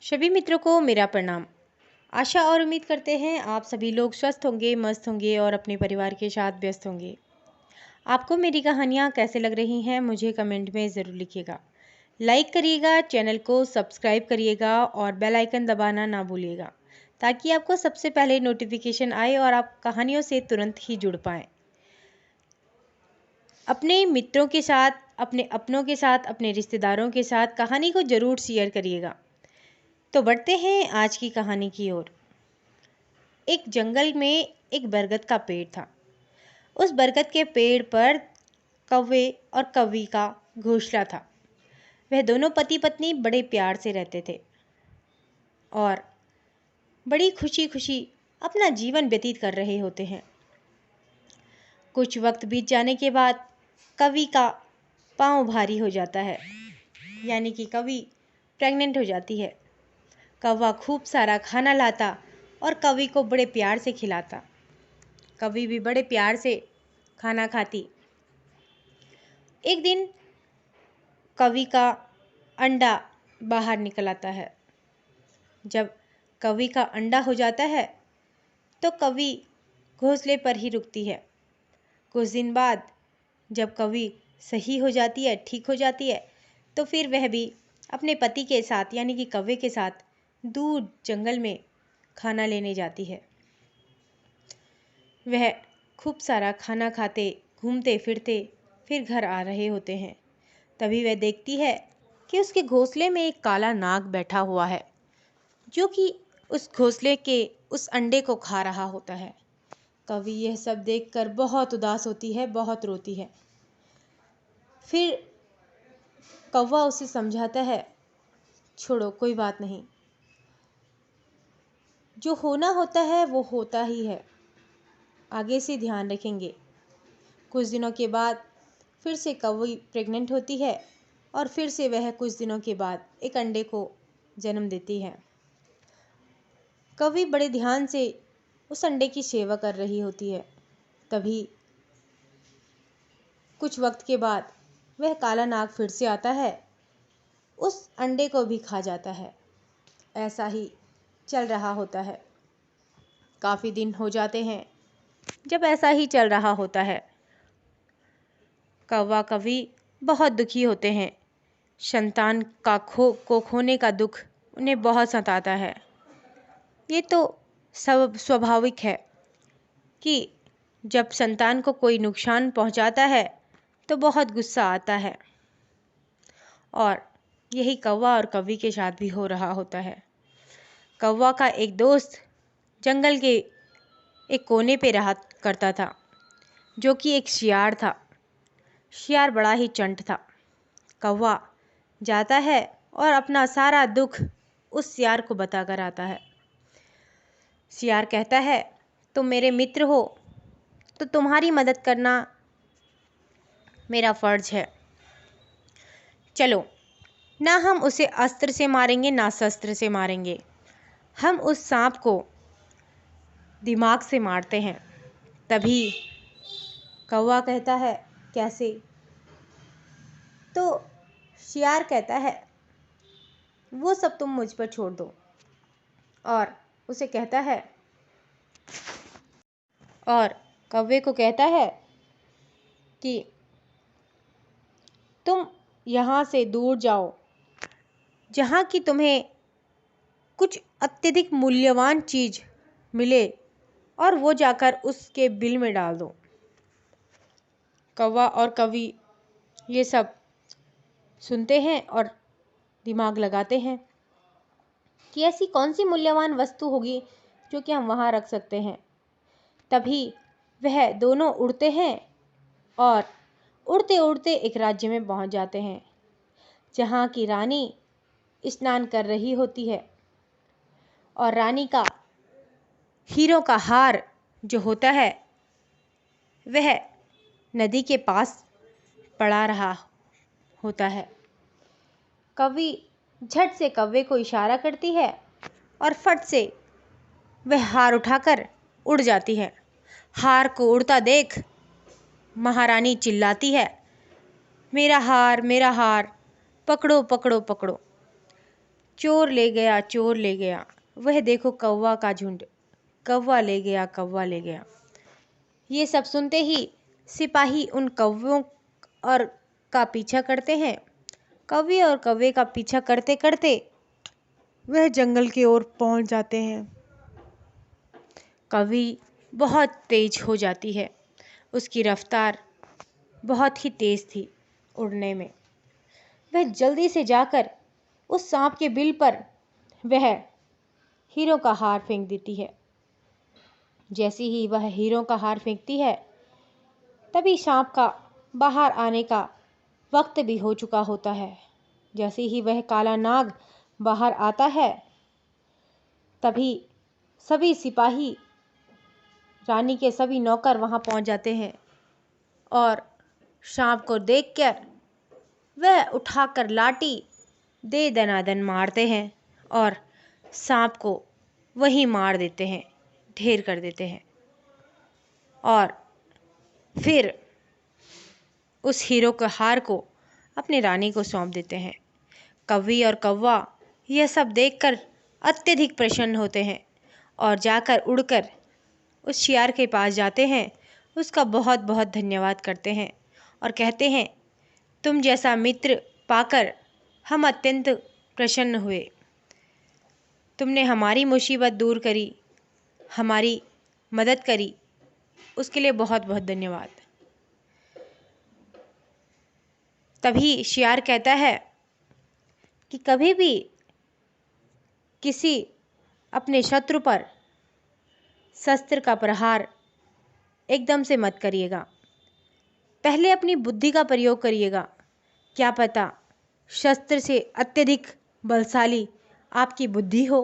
सभी मित्रों को मेरा प्रणाम। आशा और उम्मीद करते हैं आप सभी लोग स्वस्थ होंगे, मस्त होंगे और अपने परिवार के साथ व्यस्त होंगे। आपको मेरी कहानियाँ कैसे लग रही हैं मुझे कमेंट में ज़रूर लिखिएगा। लाइक करिएगा, चैनल को सब्सक्राइब करिएगा और बेल आइकन दबाना ना भूलिएगा ताकि आपको सबसे पहले नोटिफिकेशन आए और आप कहानियों से तुरंत ही जुड़ पाएँ। अपने मित्रों के साथ, अपने अपनों के साथ, अपने रिश्तेदारों के साथ कहानी को ज़रूर शेयर करिएगा। तो बढ़ते हैं आज की कहानी की ओर। एक जंगल में एक बरगद का पेड़ था। उस बरगद के पेड़ पर कौवे और कौवी का घोंसला था। वह दोनों पति पत्नी बड़े प्यार से रहते थे और बड़ी खुशी खुशी अपना जीवन व्यतीत कर रहे होते हैं। कुछ वक्त बीत जाने के बाद कौवी का पाँव भारी हो जाता है, यानी कि कौवी प्रेग्नेंट हो जाती है। कौवा खूब सारा खाना लाता और कौवी को बड़े प्यार से खिलाता। कौवी भी बड़े प्यार से खाना खाती। एक दिन कौवी का अंडा बाहर निकल आता है। जब कौवी का अंडा हो जाता है तो कौवी घोंसले पर ही रुकती है। कुछ दिन बाद जब कौवी सही हो जाती है, ठीक हो जाती है, तो फिर वह भी अपने पति के साथ यानी कि कौवे के साथ दूर जंगल में खाना लेने जाती है। वह खूब सारा खाना खाते, घूमते फिरते फिर घर आ रहे होते हैं। तभी वह देखती है कि उसके घोंसले में एक काला नाग बैठा हुआ है, जो कि उस घोंसले के उस अंडे को खा रहा होता है। कौवी यह सब देखकर बहुत उदास होती है, बहुत रोती है। फिर कौवा उसे समझाता है, छोड़ो कोई बात नहीं, जो होना होता है वो होता ही है, आगे से ध्यान रखेंगे। कुछ दिनों के बाद फिर से कौवी प्रेग्नेंट होती है और फिर से वह कुछ दिनों के बाद एक अंडे को जन्म देती है। कौवी बड़े ध्यान से उस अंडे की सेवा कर रही होती है। तभी कुछ वक्त के बाद वह काला नाग फिर से आता है, उस अंडे को भी खा जाता है। ऐसा ही चल रहा होता है। काफ़ी दिन हो जाते हैं। जब ऐसा ही चल रहा होता है, कौवा कौवी बहुत दुखी होते हैं। संतान का खोने का दुख उन्हें बहुत सताता है। ये तो सब स्वाभाविक है कि जब संतान को कोई नुकसान पहुंचाता है तो बहुत गुस्सा आता है, और यही कौवा और कौवी के साथ भी हो रहा होता है। कौवा का एक दोस्त जंगल के एक कोने पे रहा करता था, जो कि एक शियार था। शियार बड़ा ही चंट था। कौवा जाता है और अपना सारा दुख उस शियार को बताकर आता है। शियार कहता है, तुम मेरे मित्र हो तो तुम्हारी मदद करना मेरा फर्ज है। चलो, ना हम उसे अस्त्र से मारेंगे ना शस्त्र से मारेंगे, हम उस सांप को दिमाग से मारते हैं। तभी कौवा कहता है, कैसे? तो शियार कहता है, वो सब तुम मुझ पर छोड़ दो, और उसे कहता है, और कौवे को कहता है कि तुम यहाँ से दूर जाओ, जहाँ की तुम्हें कुछ अत्यधिक मूल्यवान चीज़ मिले और वो जाकर उसके बिल में डाल दो। कौवा और कौवी ये सब सुनते हैं और दिमाग लगाते हैं कि ऐसी कौन सी मूल्यवान वस्तु होगी जो कि हम वहाँ रख सकते हैं। तभी वह दोनों उड़ते हैं और उड़ते उड़ते एक राज्य में पहुँच जाते हैं, जहाँ की रानी स्नान कर रही होती है, और रानी का हीरों का हार जो होता है वह नदी के पास पड़ा रहा होता है। कौवी झट से कौवे को इशारा करती है और फट से वह हार उठाकर उड़ जाती है। हार को उड़ता देख महारानी चिल्लाती है, मेरा हार, मेरा हार, पकड़ो पकड़ो पकड़ो। चोर ले गया, चोर ले गया, वह देखो कौवा का झुंड, कौवा ले गया, कौवा ले गया। ये सब सुनते ही सिपाही उन कौवों और का पीछा करते हैं। कौवे और कौवे का पीछा करते करते वह जंगल की ओर पहुंच जाते हैं। कौवी बहुत तेज हो जाती है, उसकी रफ्तार बहुत ही तेज थी उड़ने में। वह जल्दी से जाकर उस सांप के बिल पर वह हीरो का हार फेंक देती है। जैसे ही वह हीरो का हार फेंकती है, तभी सांप का बाहर आने का वक्त भी हो चुका होता है। जैसे ही वह काला नाग बाहर आता है, तभी सभी सिपाही, रानी के सभी नौकर वहां पहुंच जाते हैं और सांप को देखकर वह उठाकर लाठी दे दनादन मारते हैं और सांप को वहीं मार देते हैं, ढेर कर देते हैं। और फिर उस हीरो के हार को अपनी रानी को सौंप देते हैं। कौवी और कौवा यह सब देखकर अत्यधिक प्रसन्न होते हैं और जाकर उड़कर उस शियार के पास जाते हैं, उसका बहुत बहुत धन्यवाद करते हैं और कहते हैं, तुम जैसा मित्र पाकर हम अत्यंत प्रसन्न हुए। तुमने हमारी मुसीबत दूर करी, हमारी मदद करी, उसके लिए बहुत बहुत धन्यवाद। तभी शियार कहता है कि कभी भी किसी अपने शत्रु पर शस्त्र का प्रहार एकदम से मत करिएगा, पहले अपनी बुद्धि का प्रयोग करिएगा। क्या पता शस्त्र से अत्यधिक बलशाली आपकी बुद्धि हो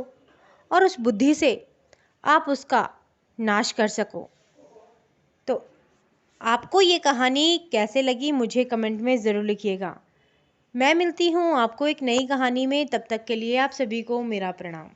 और उस बुद्धि से आप उसका नाश कर सको। तो आपको ये कहानी कैसे लगी मुझे कमेंट में ज़रूर लिखिएगा। मैं मिलती हूँ आपको एक नई कहानी में, तब तक के लिए आप सभी को मेरा प्रणाम।